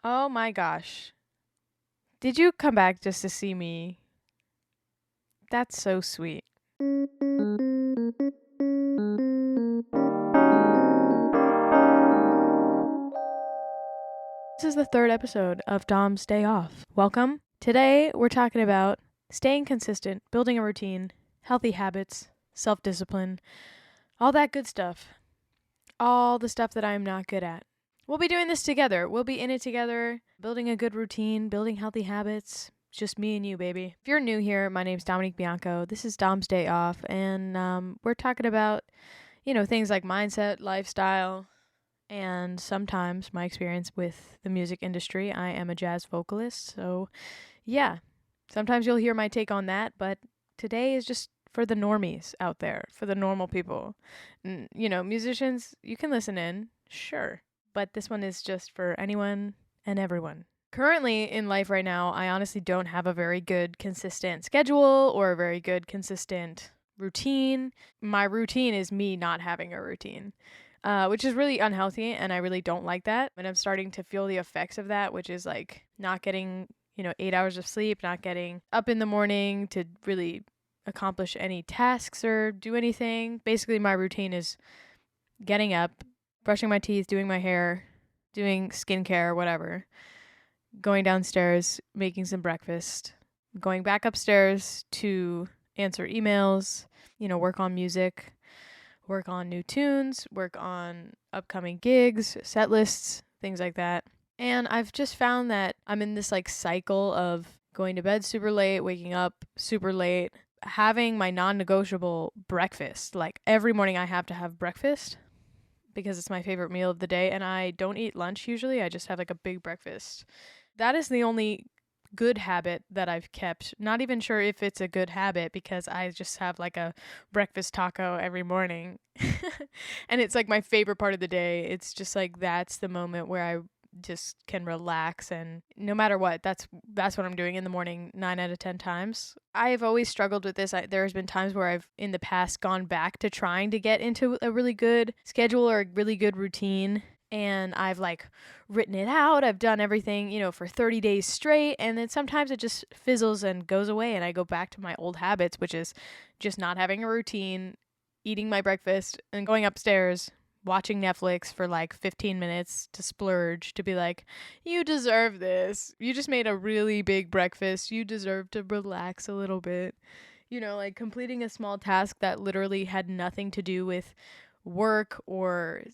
Oh my gosh. Did you come back just to see me? That's so sweet. This is the third episode of Dom's Day Off. Welcome. Today we're talking about staying consistent, building a routine, healthy habits, self-discipline, all that good stuff. All the stuff that I'm not good at. We'll be doing this together. We'll be in it together, building a good routine, building healthy habits. It's just me and you, baby. If you're new here, my name's Dominique Bianco. This is Dom's Day Off, and we're talking about, things like mindset, lifestyle, and sometimes my experience with the music industry. I am a jazz vocalist, so yeah, sometimes you'll hear my take on that, but today is just for the normies out there, for the normal people. Musicians, you can listen in, sure, but this one is just for anyone and everyone. Currently in life right now, I honestly don't have a very good consistent schedule or a very good consistent routine. My routine is me not having a routine. Which is really unhealthy, and I really don't like that. And I'm starting to feel the effects of that, which is like not getting, 8 hours of sleep, not getting up in the morning to really accomplish any tasks or do anything. Basically, my routine is getting up, brushing my teeth, doing my hair, doing skincare, whatever, going downstairs, making some breakfast, going back upstairs to answer emails, work on music, work on new tunes, work on upcoming gigs, set lists, things like that. And I've just found that I'm in this like cycle of going to bed super late, waking up super late, having my non-negotiable breakfast. Like every morning I have to have breakfast because it's my favorite meal of the day, and I don't eat lunch usually. I just have like a big breakfast. That is the only good habit that I've kept. Not even sure if it's a good habit because I just have like a breakfast taco every morning. And it's like my favorite part of the day. It's just like that's the moment where I just can relax, and no matter what, that's what I'm doing in the morning 9 out of 10 times. I've always struggled with this. There's been times where I've in the past gone back to trying to get into a really good schedule or a really good routine, and I've like written it out. I've done everything, for 30 days straight. And then sometimes it just fizzles and goes away. And I go back to my old habits, which is just not having a routine, eating my breakfast and going upstairs, watching Netflix for like 15 minutes to splurge, to be like, you deserve this. You just made a really big breakfast. You deserve to relax a little bit. Like completing a small task that literally had nothing to do with work or,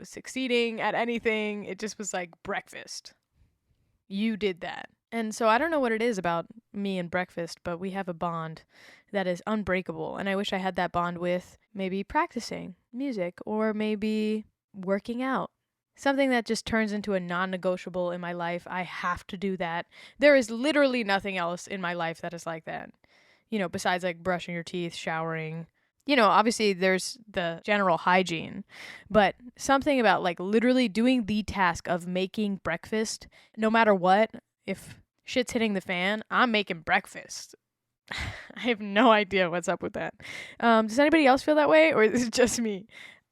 succeeding at anything. It just was like breakfast. You did that. And so I don't know what it is about me and breakfast, but we have a bond that is unbreakable. And I wish I had that bond with maybe practicing music or maybe working out. Something that just turns into a non-negotiable in my life. I have to do that. There is literally nothing else in my life that is like that. Besides like brushing your teeth, showering, obviously there's the general hygiene, but something about like literally doing the task of making breakfast, no matter what, if shit's hitting the fan, I'm making breakfast. I have no idea what's up with that. Does anybody else feel that way, or is it just me?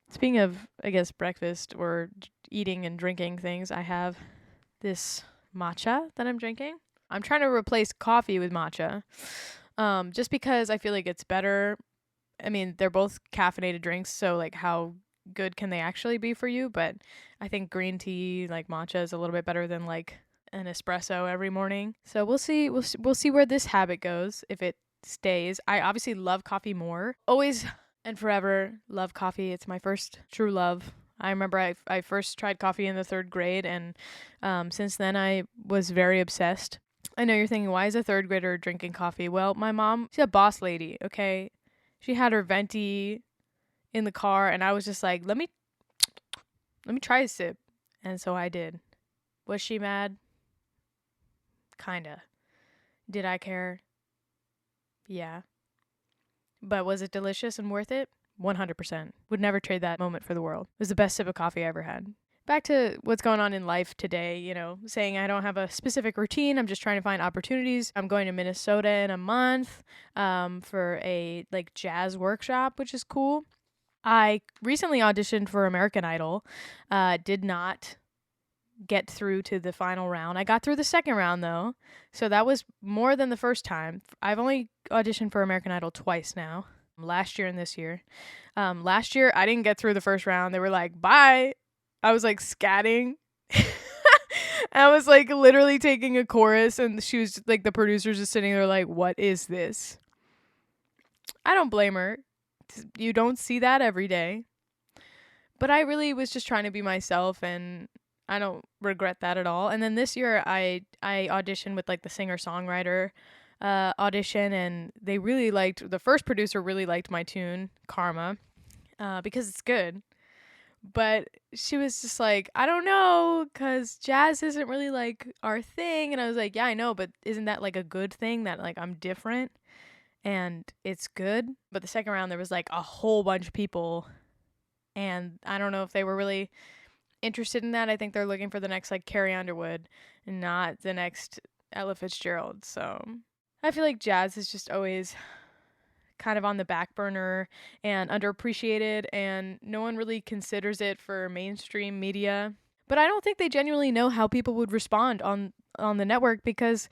Speaking of, I guess, breakfast or eating and drinking things, I have this matcha that I'm drinking. I'm trying to replace coffee with matcha, just because I feel like it's better. I mean, they're both caffeinated drinks, so like how good can they actually be for you? But I think green tea, like matcha, is a little bit better than like an espresso every morning. So we'll see. We'll see where this habit goes, if it stays. I obviously love coffee more. Always and forever love coffee. It's my first true love. I remember I first tried coffee in the 3rd grade, and since then I was very obsessed. I know you're thinking, why is a 3rd grader drinking coffee? Well, my mom, she's a boss lady, okay? She had her venti in the car, and I was just like, let me try a sip. And so I did. Was she mad? Kinda. Did I care? Yeah. But was it delicious and worth it? 100%. Would never trade that moment for the world. It was the best sip of coffee I ever had. Back to what's going on in life today, saying I don't have a specific routine. I'm just trying to find opportunities. I'm going to Minnesota in a month for a like jazz workshop, which is cool. I recently auditioned for American Idol. Did not get through to the final round. I got through the second round though, so that was more than the first time. I've only auditioned for American Idol twice now, last year and this year. Last year I didn't get through the first round. They were like, bye. I was like scatting. I was like literally taking a chorus, and she was like, the producers just sitting there like, what is this? I don't blame her. You don't see that every day. But I really was just trying to be myself, and I don't regret that at all. And then this year I auditioned with like the singer-songwriter audition, and they really liked, the first producer really liked my tune, Karma, because it's good. But she was just like, I don't know, because jazz isn't really like our thing. And I was like, yeah, I know, but isn't that like a good thing that like I'm different and it's good? But the second round, there was like a whole bunch of people, and I don't know if they were really interested in that. I think they're looking for the next like Carrie Underwood and not the next Ella Fitzgerald. So I feel like jazz is just always kind of on the back burner and underappreciated, and no one really considers it for mainstream media. But I don't think they genuinely know how people would respond on the network, because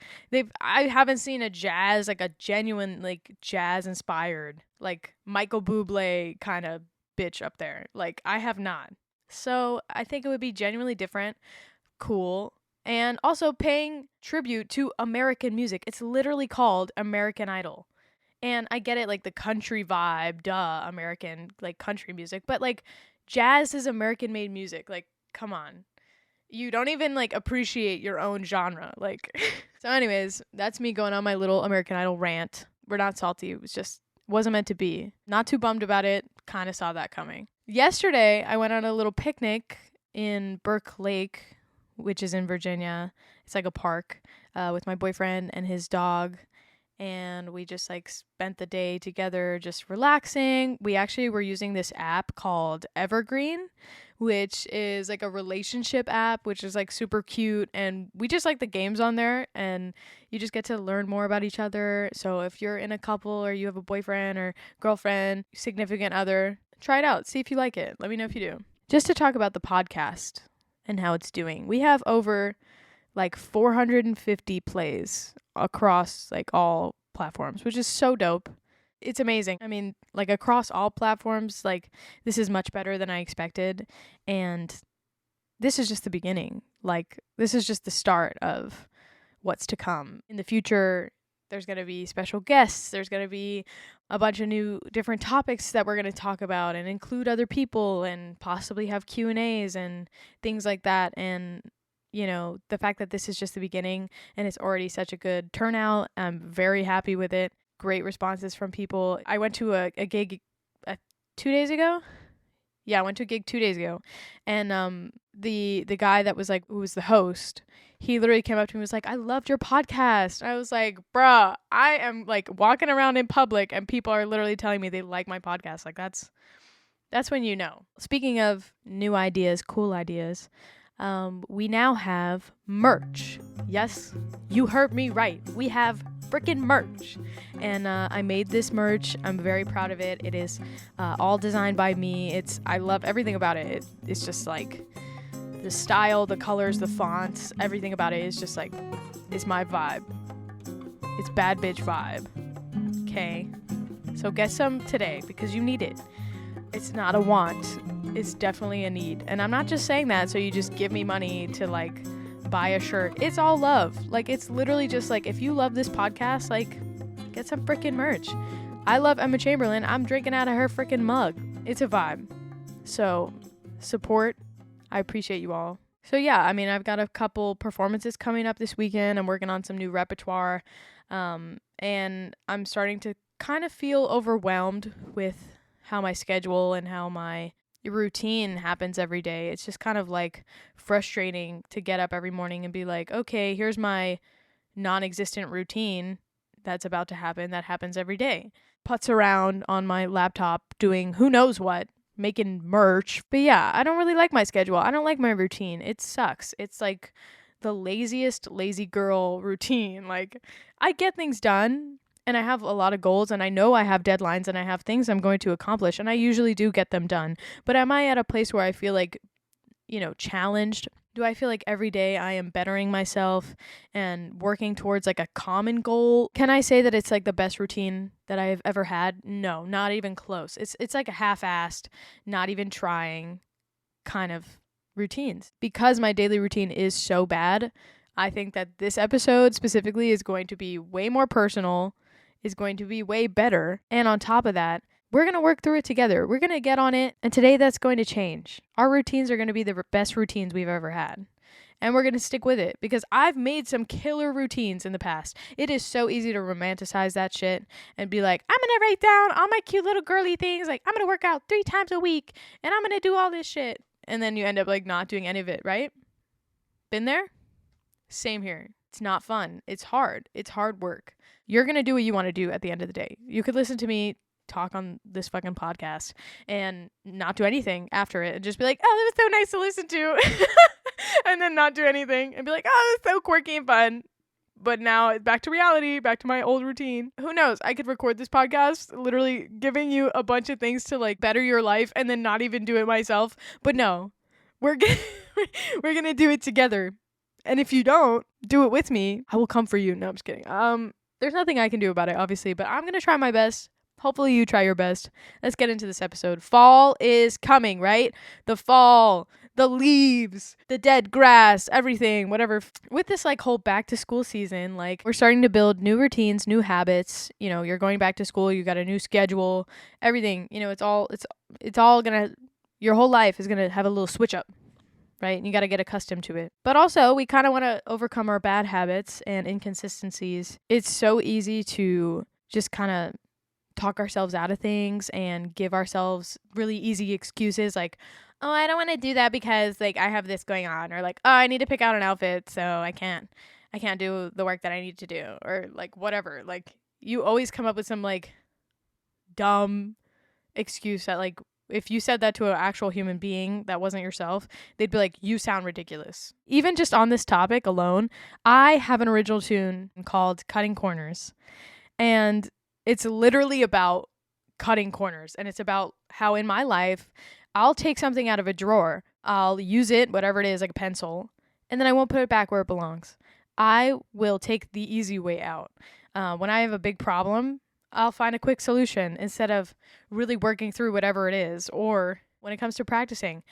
I haven't seen a jazz, like a genuine like jazz inspired like Michael Bublé kind of bitch up there. Like I have not. So I think it would be genuinely different, cool, and also paying tribute to American music. It's literally called American Idol. And I get it, like the country vibe, American, like country music. But like jazz is American made music. Like, come on. You don't even like appreciate your own genre. Like, so anyways, that's me going on my little American Idol rant. We're not salty. It was just, wasn't meant to be. Not too bummed about it. Kind of saw that coming. Yesterday, I went on a little picnic in Burke Lake, which is in Virginia. It's like a park, with my boyfriend and his dog. And we just like spent the day together just relaxing. We actually were using this app called Evergreen, which is like a relationship app, which is like super cute. And we just like the games on there, and you just get to learn more about each other. So if you're in a couple, or you have a boyfriend or girlfriend, significant other, try it out. See if you like it. Let me know if you do. Just to talk about the podcast and how it's doing. We have over like 450 plays across like all platforms, which is so dope. It's amazing. I mean, like across all platforms, like this is much better than I expected. And this is just the beginning. Like this is just the start of what's to come. In the future, there's going to be special guests. There's going to be a bunch of new different topics that we're going to talk about and include other people, and possibly have Q&As and things like that. And you know, the fact that this is just the beginning and it's already such a good turnout, I'm very happy with it. Great responses from people. I went to a gig 2 days ago. Yeah, I went to a gig 2 days ago. And the guy that was like, who was the host, he literally came up to me and was like, I loved your podcast. I was like, bruh, I am like walking around in public and people are literally telling me they like my podcast. Like that's when you know. Speaking of new ideas, cool ideas, we now have merch. Yes, you heard me right. We have freaking merch. And I made this merch. I'm very proud of it. It is all designed by me. I love everything about it. It's just like the style, the colors, the fonts, everything about it is just like, it's my vibe. It's bad bitch vibe. Okay? So get some today because you need it. It's not a want. It's definitely a need. And I'm not just saying that so you just give me money to like buy a shirt. It's all love. Like it's literally just like, if you love this podcast, like get some freaking merch. I love Emma Chamberlain. I'm drinking out of her freaking mug. It's a vibe. So support. I appreciate you all. So yeah, I mean, I've got a couple performances coming up this weekend. I'm working on some new repertoire. And I'm starting to kind of feel overwhelmed with how my schedule and how my routine happens every day. It's just kind of like frustrating to get up every morning and be like, okay, here's my non-existent routine that's about to happen that happens every day. Putz around on my laptop doing who knows what, making merch. But yeah, I don't really like my schedule. I don't like my routine. It sucks. It's like the laziest lazy girl routine. Like I get things done. And I have a lot of goals, and I know I have deadlines, and I have things I'm going to accomplish, and I usually do get them done. But am I at a place where I feel like, you know, challenged? Do I feel like every day I am bettering myself and working towards like a common goal? Can I say that it's like the best routine that I've ever had? No, not even close. It's like a half-assed, not even trying kind of routines. Because my daily routine is so bad, I think that this episode specifically is going to be way more personal, is going to be way better. And on top of that, we're going to work through it together. We're going to get on it. And today that's going to change. Our routines are going to be the best routines we've ever had. And we're going to stick with it because I've made some killer routines in the past. It is so easy to romanticize that shit and be like, I'm going to write down all my cute little girly things. Like, I'm going to work out 3 times a week and I'm going to do all this shit. And then you end up like not doing any of it, right? Been there? Same here. It's not fun. It's hard. It's hard work. You're going to do what you want to do at the end of the day. You could listen to me talk on this fucking podcast and not do anything after it and just be like, oh, that was so nice to listen to. And then not do anything and be like, oh, that's so quirky and fun. But now it's back to reality, back to my old routine. Who knows? I could record this podcast literally giving you a bunch of things to like better your life and then not even do it myself. But no, we're going to do it together. And if you don't do it with me, I will come for you. No, I'm just kidding. There's nothing I can do about it, obviously, but I'm going to try my best. Hopefully you try your best. Let's get into this episode. Fall is coming, right? The fall, the leaves, the dead grass, everything, whatever. With this like whole back to school season, like we're starting to build new routines, new habits. You know, you're going back to school, you got a new schedule, everything. You know, it's all gonna, your whole life is gonna have a little switch up, right? And you got to get accustomed to it. But also, we kind of want to overcome our bad habits and inconsistencies. It's so easy to just kind of talk ourselves out of things and give ourselves really easy excuses like, oh, I don't want to do that because like I have this going on, or like, oh, I need to pick out an outfit, so I can't do the work that I need to do, or like whatever. Like you always come up with some like dumb excuse that like if you said that to an actual human being that wasn't yourself, they'd be like, you sound ridiculous. Even just on this topic alone, I have an original tune called Cutting Corners. And it's literally about cutting corners. And it's about how in my life, I'll take something out of a drawer. I'll use it, whatever it is, like a pencil, and then I won't put it back where it belongs. I will take the easy way out. When I have a big problem, I'll find a quick solution instead of really working through whatever it is. Or when it comes to practicing,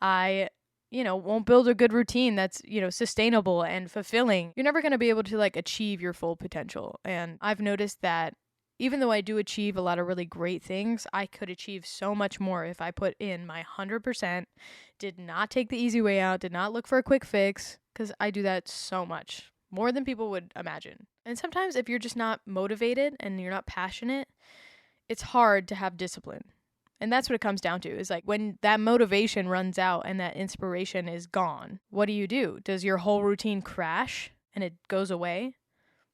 I, won't build a good routine that's, sustainable and fulfilling. You're never going to be able to like achieve your full potential. And I've noticed that even though I do achieve a lot of really great things, I could achieve so much more if I put in my 100%, did not take the easy way out, did not look for a quick fix, because I do that so much, more than people would imagine. And sometimes if you're just not motivated and you're not passionate, it's hard to have discipline. And that's what it comes down to, is like when that motivation runs out and that inspiration is gone, what do? Does your whole routine crash and it goes away?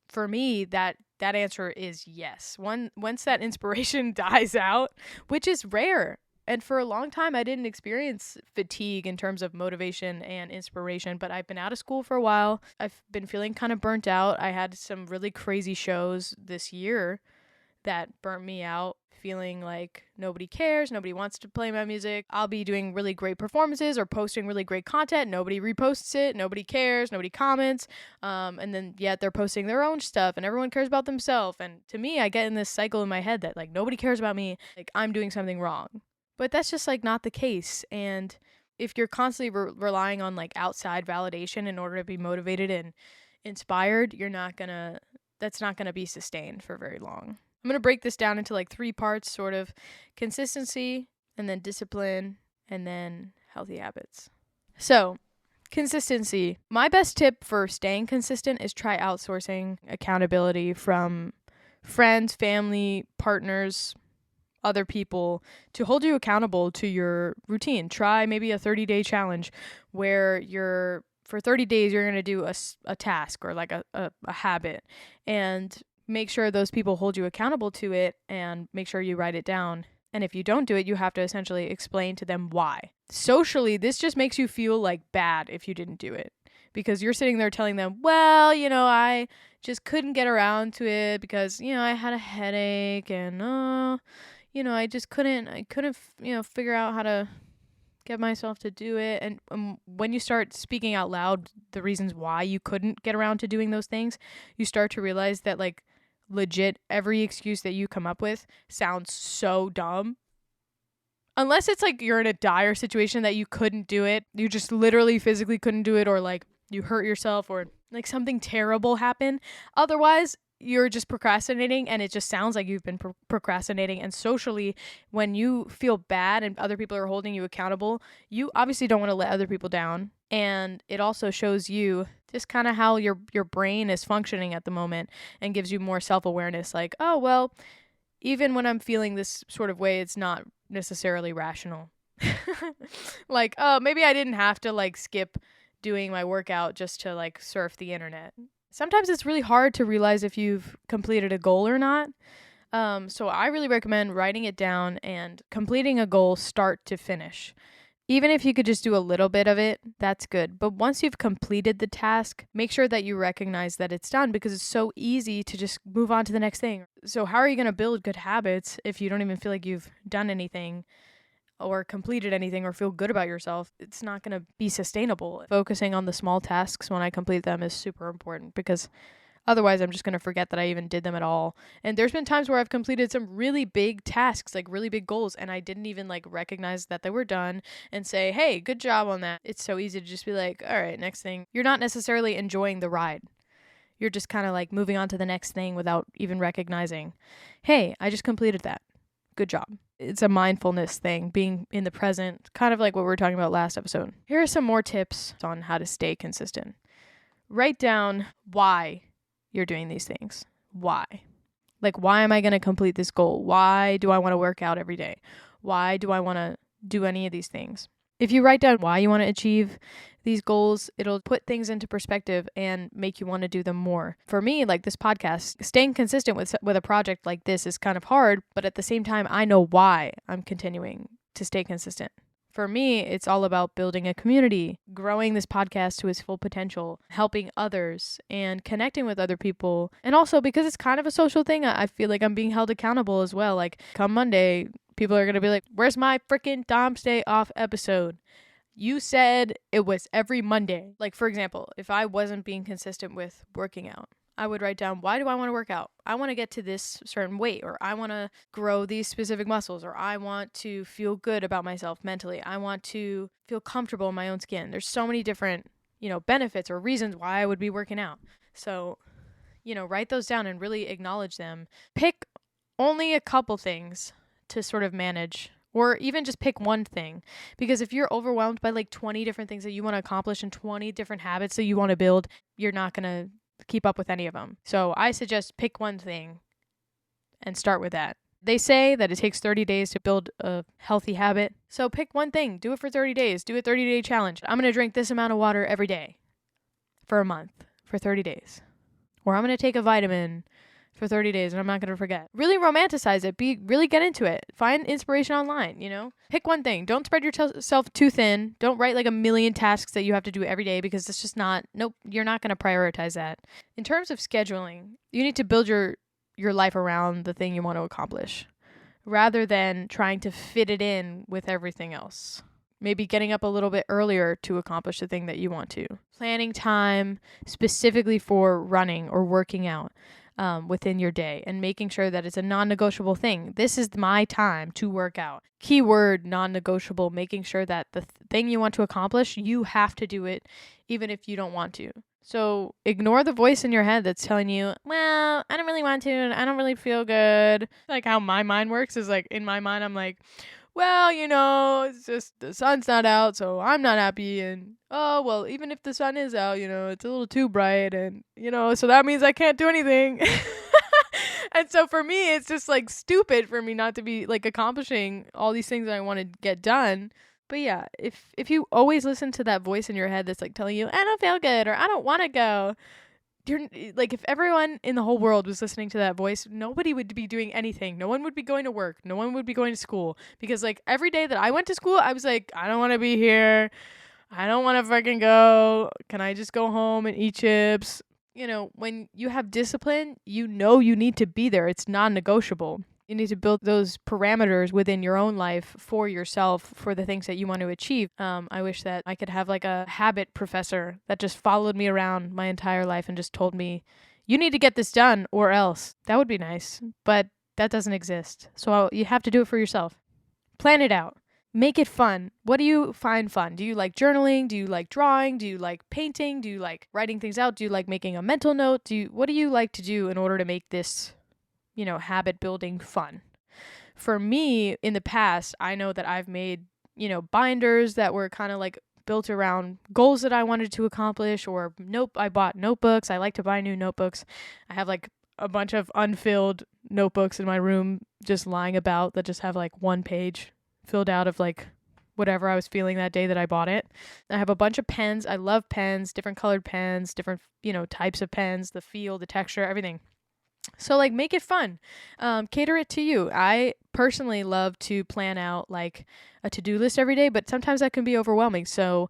For me, that answer is yes. Once that inspiration dies out, which is rare. And for a long time, I didn't experience fatigue in terms of motivation and inspiration, but I've been out of school for a while. I've been feeling kind of burnt out. I had some really crazy shows this year that burnt me out, feeling like nobody cares, nobody wants to play my music. I'll be doing really great performances or posting really great content. Nobody reposts it, nobody cares, nobody comments. And then yet they're posting their own stuff and everyone cares about themselves. And to me, I get in this cycle in my head that like nobody cares about me, like I'm doing something wrong. But that's just like not the case. And if you're constantly relying on like outside validation in order to be motivated and inspired, that's not gonna be sustained for very long. I'm going to break this down into like 3 parts, sort of consistency, and then discipline, and then healthy habits. So, consistency. My best tip for staying consistent is try outsourcing accountability from friends, family, partners, other people to hold you accountable to your routine. Try maybe a 30-day challenge where for 30 days you're going to do a task or like a habit, and make sure those people hold you accountable to it and make sure you write it down. And if you don't do it, you have to essentially explain to them why. Socially, this just makes you feel like bad if you didn't do it, because you're sitting there telling them, well, I just couldn't get around to it because, I had a headache and, I just couldn't, figure out how to get myself to do it. And when you start speaking out loud the reasons why you couldn't get around to doing those things, you start to realize that, like, legit every excuse that you come up with sounds so dumb. Unless it's like you're in a dire situation that you couldn't do it, you just literally physically couldn't do it, or like you hurt yourself, or like something terrible happened. Otherwise, you're just procrastinating, and it just sounds like you've been procrastinating. And socially, when you feel bad and other people are holding you accountable, you obviously don't want to let other people down. And it also shows you just kind of how your brain is functioning at the moment, and gives you more self-awareness. Like, oh, well, even when I'm feeling this sort of way, it's not necessarily rational. Like, oh, maybe I didn't have to like skip doing my workout just to like surf the internet. Sometimes it's really hard to realize if you've completed a goal or not. So I really recommend writing it down and completing a goal start to finish. Even if you could just do a little bit of it, that's good. But once you've completed the task, make sure that you recognize that it's done, because it's so easy to just move on to the next thing. So how are you going to build good habits if you don't even feel like you've done anything or completed anything or feel good about yourself? It's not going to be sustainable. Focusing on the small tasks when I complete them is super important, because otherwise, I'm just going to forget that I even did them at all. And there's been times where I've completed some really big tasks, like really big goals, and I didn't even like recognize that they were done and say, hey, good job on that. It's so easy to just be like, all right, next thing. You're not necessarily enjoying the ride. You're just kind of like moving on to the next thing without even recognizing, hey, I just completed that. Good job. It's a mindfulness thing, being in the present, kind of like what we were talking about last episode. Here are some more tips on how to stay consistent. Write down why you're doing these things. Why? Like, why am I going to complete this goal? Why do I want to work out every day? Why do I want to do any of these things? If you write down why you want to achieve these goals, it'll put things into perspective and make you want to do them more. For me, like this podcast, staying consistent with a project like this is kind of hard, but at the same time, I know why I'm continuing to stay consistent. For me, it's all about building a community, growing this podcast to its full potential, helping others, and connecting with other people. And also, because it's kind of a social thing, I feel like I'm being held accountable as well. Like, come Monday, people are going to be like, where's my freaking Dom's Day Off episode? You said it was every Monday. Like, for example, if I wasn't being consistent with working out, I would write down, why do I want to work out? I want to get to this certain weight, or I want to grow these specific muscles, or I want to feel good about myself mentally. I want to feel comfortable in my own skin. There's so many different, benefits or reasons why I would be working out. So, write those down and really acknowledge them. Pick only a couple things to sort of manage, or even just pick one thing. Because if you're overwhelmed by like 20 different things that you want to accomplish and 20 different habits that you want to build, you're not going to keep up with any of them. So I suggest pick one thing and start with that. They say that it takes 30 days to build a healthy habit. So pick one thing, do it for 30 days, do a 30-day challenge. I'm going to drink this amount of water every day for a month, for 30 days. Or I'm going to take a vitamin for 30 days and I'm not going to forget. Really romanticize it. Really get into it. Find inspiration online, Pick one thing. Don't spread yourself too thin. Don't write like a million tasks that you have to do every day, because it's just you're not going to prioritize that. In terms of scheduling, you need to build your life around the thing you want to accomplish, rather than trying to fit it in with everything else. Maybe getting up a little bit earlier to accomplish the thing that you want to. Planning time specifically for running or working out within your day, and making sure that it's a non-negotiable thing. This is my time to work out. Keyword non-negotiable, making sure that the thing you want to accomplish, you have to do it even if you don't want to. So ignore the voice in your head that's telling you, well, I don't really want to, and I don't really feel good. Like how my mind works is like, in my mind, I'm like, well, it's just the sun's not out, so I'm not happy. And, oh, well, even if the sun is out, it's a little too bright. And, so that means I can't do anything. And so for me, it's just like stupid for me not to be like accomplishing all these things that I want to get done. But yeah, if you always listen to that voice in your head that's like telling you, I don't feel good, or I don't want to go, you're like, if everyone in the whole world was listening to that voice, nobody would be doing anything. No one would be going to work. No one would be going to school. Because like every day that I went to school, I was like, I don't want to be here. I don't want to fucking go. Can I just go home and eat chips? When you have discipline, you need to be there. It's non-negotiable. You need to build those parameters within your own life for yourself for the things that you want to achieve. I wish that I could have like a habit professor that just followed me around my entire life and just told me, you need to get this done or else. That would be nice, but that doesn't exist. So you have to do it for yourself. Plan it out. Make it fun. What do you find fun? Do you like journaling? Do you like drawing? Do you like painting? Do you like writing things out? Do you like making a mental note? What do you like to do in order to make this, habit building fun? For me, in the past, I know that I've made, binders that were kind of like built around goals that I wanted to accomplish, or I bought notebooks. I like to buy new notebooks. I have like a bunch of unfilled notebooks in my room just lying about that just have like one page filled out of like whatever I was feeling that day that I bought it. I have a bunch of pens. I love pens, different colored pens, different, types of pens, the feel, the texture, everything. So like make it fun. Cater it to you. I personally love to plan out like a to-do list every day, but sometimes that can be overwhelming. So,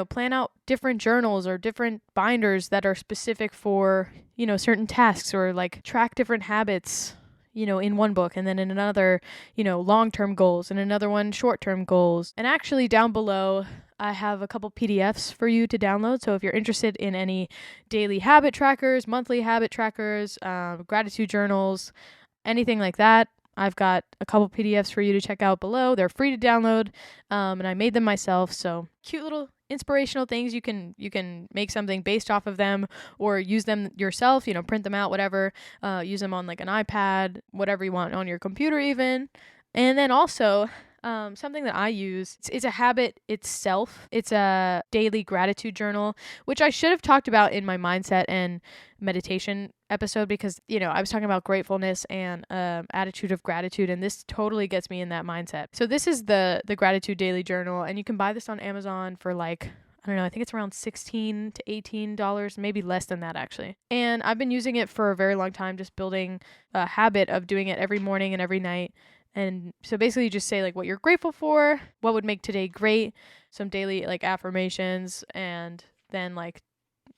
plan out different journals or different binders that are specific for, certain tasks, or like track different habits, in one book, and then in another, long-term goals, and another one, short-term goals. And actually down below, I have a couple PDFs for you to download. So if you're interested in any daily habit trackers, monthly habit trackers, gratitude journals, anything like that, I've got a couple PDFs for you to check out below. They're free to download, and I made them myself. So cute little inspirational things. You can make something based off of them, or use them yourself, print them out, whatever, use them on like an iPad, whatever you want, on your computer even. And then also, something that I use, it's a habit itself. It's a daily gratitude journal, which I should have talked about in my mindset and meditation episode, because, I was talking about gratefulness and attitude of gratitude, and this totally gets me in that mindset. So this is the gratitude daily journal, and you can buy this on Amazon for like, I don't know, I think it's around $16 to $18, maybe less than that actually. And I've been using it for a very long time, just building a habit of doing it every morning and every night. And so basically you just say like what you're grateful for, what would make today great, some daily like affirmations, and then like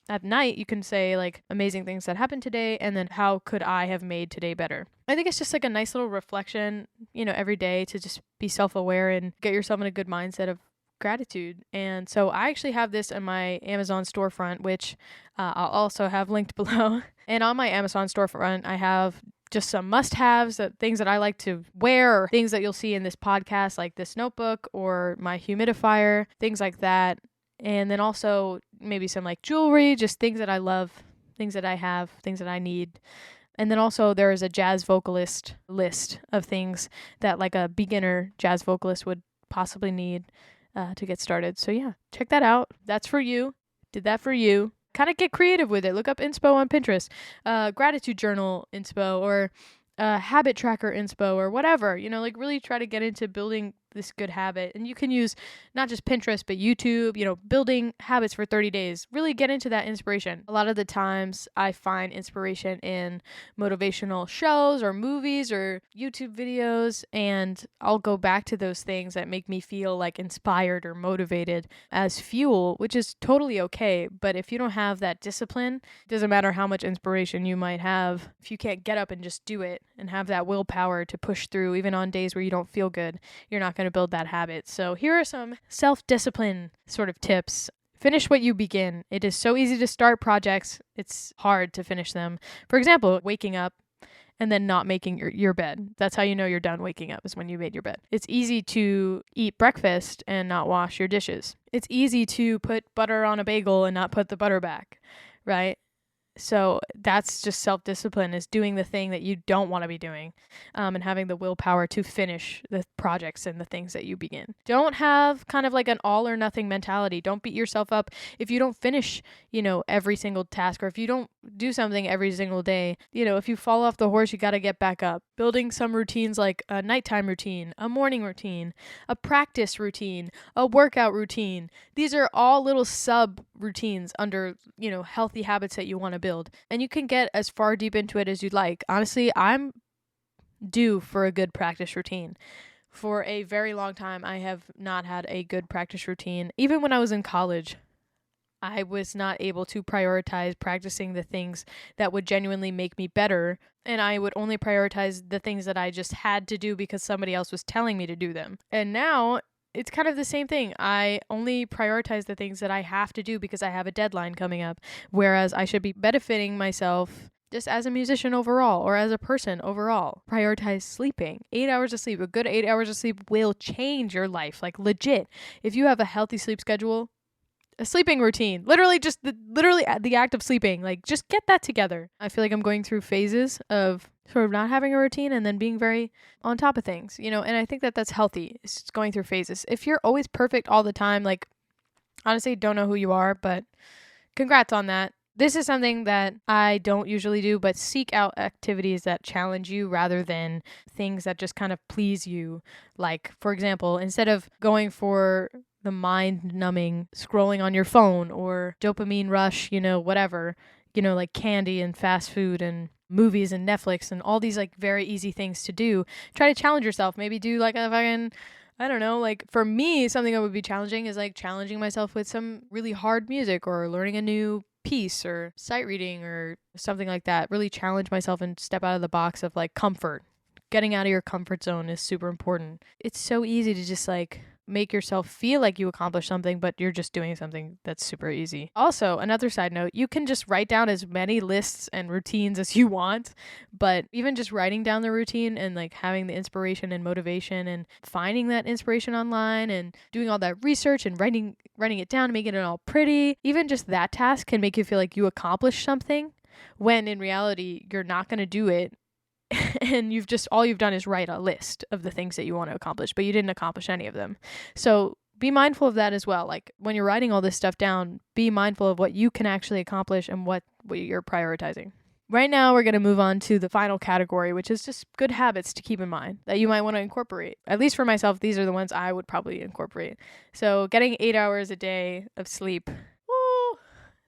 at night you can say like amazing things that happened today, and then how could I have made today better. I think it's just like a nice little reflection, every day, to just be self-aware and get yourself in a good mindset of gratitude. And so I actually have this in my Amazon storefront, which I'll also have linked below. And on my Amazon storefront, I have just some must-haves, things that I like to wear, or things that you'll see in this podcast, like this notebook or my humidifier, things like that. And then also maybe some like jewelry, just things that I love, things that I have, things that I need. And then also there is a jazz vocalist list of things that like a beginner jazz vocalist would possibly need to get started. So yeah, check that out. That's for you. Did that for you. Kind of get creative with it. Look up inspo on Pinterest, gratitude journal inspo, or habit tracker inspo, or whatever, like really try to get into building this good habit. And you can use not just Pinterest, but YouTube, building habits for 30 days. Really get into that inspiration. A lot of the times I find inspiration in motivational shows or movies or YouTube videos, and I'll go back to those things that make me feel like inspired or motivated as fuel, which is totally okay. But if you don't have that discipline, it doesn't matter how much inspiration you might have. If you can't get up and just do it and have that willpower to push through, even on days where you don't feel good, you're not going to build that habit. So here are some self-discipline sort of tips. Finish what you begin. It is so easy to start projects. It's hard to finish them. For example, waking up and then not making your bed. That's how you know you're done waking up, is when you made your bed. It's easy to eat breakfast and not wash your dishes. It's easy to put butter on a bagel and not put the butter back, right? So that's just self-discipline, is doing the thing that you don't want to be doing, and having the willpower to finish the projects and the things that you begin. Don't have kind of like an all or nothing mentality. Don't beat yourself up if you don't finish, every single task, or if you don't do something every single day. If you fall off the horse, you got to get back up. Building some routines, like a nighttime routine, a morning routine, a practice routine, a workout routine. These are all little sub routines under, healthy habits that you want to build. And you can get as far deep into it as you'd like. Honestly, I'm due for a good practice routine. For a very long time, I have not had a good practice routine. Even when I was in college, I was not able to prioritize practicing the things that would genuinely make me better. And I would only prioritize the things that I just had to do because somebody else was telling me to do them. And now it's kind of the same thing. I only prioritize the things that I have to do because I have a deadline coming up. Whereas I should be benefiting myself just as a musician overall or as a person overall. Prioritize sleeping. 8 hours of sleep. A good 8 hours of sleep will change your life. Like legit. If you have a healthy sleep schedule, a sleeping routine, literally the act of sleeping, like just get that together. I feel like I'm going through phases of sort of not having a routine and then being very on top of things, and I think that that's healthy. It's just going through phases. If you're always perfect all the time, like honestly, don't know who you are, but congrats on that. This is something that I don't usually do, but seek out activities that challenge you rather than things that just kind of please you. Like, for example, instead of going for the mind-numbing scrolling on your phone or dopamine rush, whatever, like candy and fast food and movies and Netflix and all these like very easy things to do, try to challenge yourself. Maybe do like a fucking, I don't know, like for me, something that would be challenging is like challenging myself with some really hard music or learning a new piece or sight reading or something like that. Really challenge myself and step out of the box of like comfort. Getting out of your comfort zone is super important. It's so easy to just like make yourself feel like you accomplished something, but you're just doing something that's super easy. Also, another side note, you can just write down as many lists and routines as you want, but even just writing down the routine and like having the inspiration and motivation and finding that inspiration online and doing all that research and writing it down and making it all pretty, even just that task can make you feel like you accomplished something when in reality you're not going to do it. And all you've done is write a list of the things that you want to accomplish, but you didn't accomplish any of them. So be mindful of that as well. Like when you're writing all this stuff down, be mindful of what you can actually accomplish and what you're prioritizing. Right now, we're going to move on to the final category, which is just good habits to keep in mind that you might want to incorporate. At least for myself, these are the ones I would probably incorporate. So getting 8 hours a day of sleep,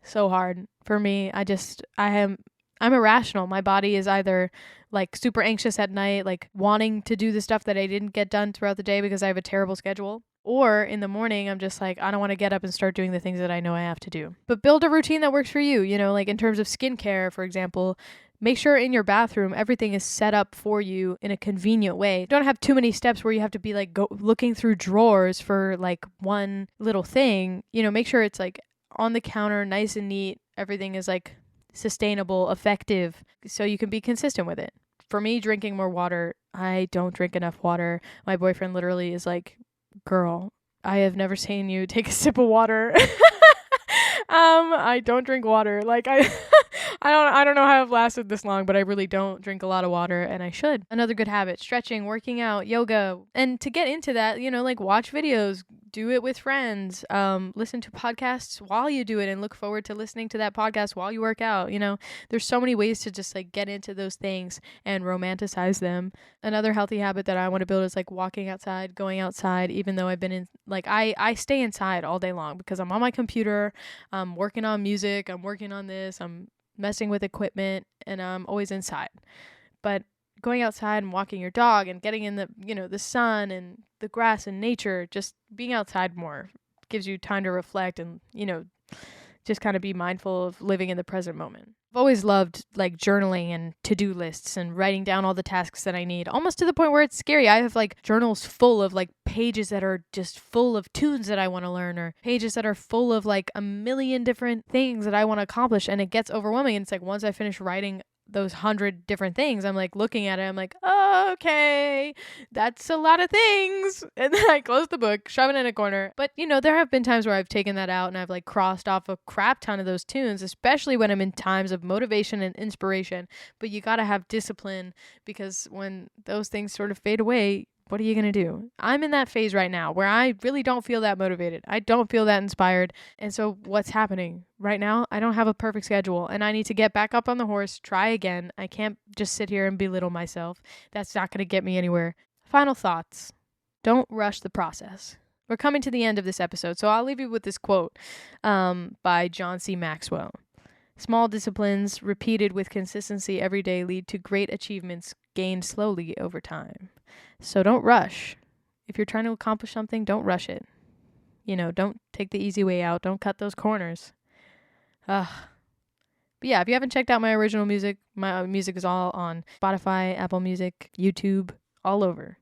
so hard for me. I'm irrational. My body is either like super anxious at night, like wanting to do the stuff that I didn't get done throughout the day because I have a terrible schedule. Or in the morning, I'm just like, I don't want to get up and start doing the things that I know I have to do. But build a routine that works for you, like in terms of skincare, for example. Make sure in your bathroom, everything is set up for you in a convenient way. Don't have too many steps where you have to be like looking through drawers for like one little thing. Make sure it's like on the counter, nice and neat. Everything is like sustainable, effective, so you can be consistent with it. For me, drinking more water, I don't drink enough water. My boyfriend literally is like, girl, I have never seen you take a sip of water. I don't drink water. Like I don't know how I've lasted this long, but I really don't drink a lot of water, and I should. Another good habit, stretching, working out, yoga. And to get into that, like watch videos, do it with friends, listen to podcasts while you do it and look forward to listening to that podcast while you work out. There's so many ways to just like get into those things and romanticize them. Another healthy habit that I want to build is like walking outside, going outside, even though I've been in, like I stay inside all day long because I'm on my computer, I'm working on music, I'm working on this, I'm messing with equipment, and I'm always inside. But going outside and walking your dog and getting in the, the sun and the grass and nature, just being outside more gives you time to reflect and, just kind of be mindful of living in the present moment. I've always loved like journaling and to-do lists and writing down all the tasks that I need, almost to the point where it's scary. I have like journals full of like pages that are just full of tunes that I want to learn, or pages that are full of like a million different things that I want to accomplish, and it gets overwhelming. And it's like once I finish writing those 100 different things, I'm like looking at it, I'm like, oh, okay, that's a lot of things. And then I close the book, shove it in a corner. But there have been times where I've taken that out and I've like crossed off a crap ton of those tunes, especially when I'm in times of motivation and inspiration. But you got to have discipline, because when those things sort of fade away, what are you going to do? I'm in that phase right now where I really don't feel that motivated. I don't feel that inspired. And so what's happening right now? I don't have a perfect schedule, and I need to get back up on the horse, try again. I can't just sit here and belittle myself. That's not going to get me anywhere. Final thoughts. Don't rush the process. We're coming to the end of this episode, so I'll leave you with this quote by John C. Maxwell. Small disciplines repeated with consistency every day lead to great achievements gained slowly over time. So don't rush. If you're trying to accomplish something, don't rush it. Don't take the easy way out. Don't cut those corners. But yeah, if you haven't checked out my original music, my music is all on Spotify, Apple Music, YouTube, all over.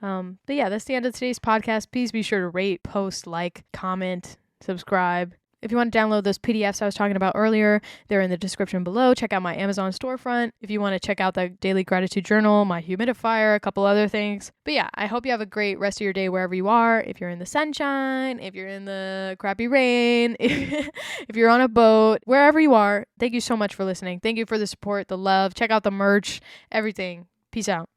But yeah, that's the end of today's podcast. Please be sure to rate, post, like, comment, subscribe. If you want to download those PDFs I was talking about earlier, they're in the description below. Check out my Amazon storefront. If you want to check out the daily gratitude journal, my humidifier, a couple other things. But yeah, I hope you have a great rest of your day wherever you are. If you're in the sunshine, if you're in the crappy rain, if you're on a boat, wherever you are, thank you so much for listening. Thank you for the support, the love. Check out the merch, everything. Peace out.